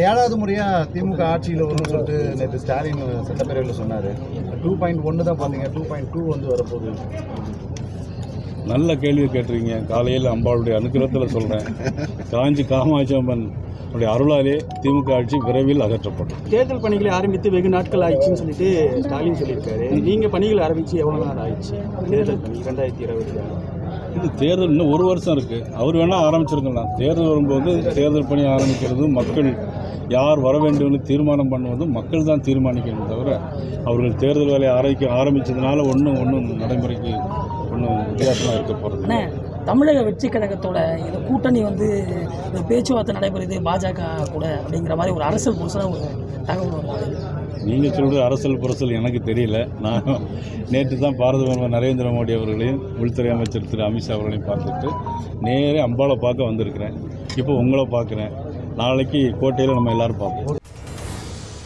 ஏழாவது முறையாக திமுக ஆட்சியில் வரும்னு சொல்லிட்டு நேற்று ஸ்டாலின் சட்டப்பேரவையில் சொன்னார். 2.1 தான் பார்த்தீங்க, 2.2 வந்து வரப்போகுது. நல்ல கேள்வி கேட்டிருக்கீங்க. காலையில் அம்பாளுடைய அனுகிரகத்தில் சொல்கிறேன், காஞ்சி காமாட்சி அம்மன் அருளாலே திமுக ஆட்சி விரைவில் அகற்றப்படும். தேர்தல் பணிகளை ஆரம்பித்து வெகு நாட்கள் ஆயிடுச்சுன்னு சொல்லிட்டு ஸ்டாலின் சொல்லியிருக்காரு. நீங்கள் பணிகள் ஆரம்பித்து எவ்வளோ நாள் ஆயிடுச்சு? தேர்தல் பணி 2026 இது தேர்தல் இன்னும் ஒரு வருஷம் இருக்குது. அவர் வேணால் ஆரம்பிச்சிருக்கலாம். தேர்தல் வரும்போது தேர்தல் பணி ஆரம்பிக்கிறது மக்கள் யார் வர வேண்டும்னு தீர்மானம் பண்ணுவது மக்கள் தான் தீர்மானிக்கணும் தவிர அவர்கள் தேர்தல் வேலையை ஆரம்பித்ததுனால ஒன்றும் நடைமுறைக்கு ஒன்றும் வித்தியாசமாக இருக்க போகிறது. தமிழக வெற்றி கழகத்தோட இந்த கூட்டணி வந்து பேச்சுவார்த்தை நடைபெறுது பாஜக கூட அப்படிங்கிற மாதிரி ஒரு அரசியல் புதுசாக ஒரு தகவல் வருது. நீங்கள் சொல்கிற அரசியல் புரசல் எனக்கு தெரியல. நான் நேற்று தான் பாரத பிரதமர் நரேந்திர மோடி அவர்களையும் உள்துறை அமைச்சர் திரு அமித்ஷா அவர்களையும் பார்த்துட்டு நேரே அம்பாளை பார்க்க வந்திருக்கிறேன். இப்போ உங்களை பார்க்குறேன். நாளைக்கு கோட்டையில் நம்ம எல்லோரும் பார்ப்போம்.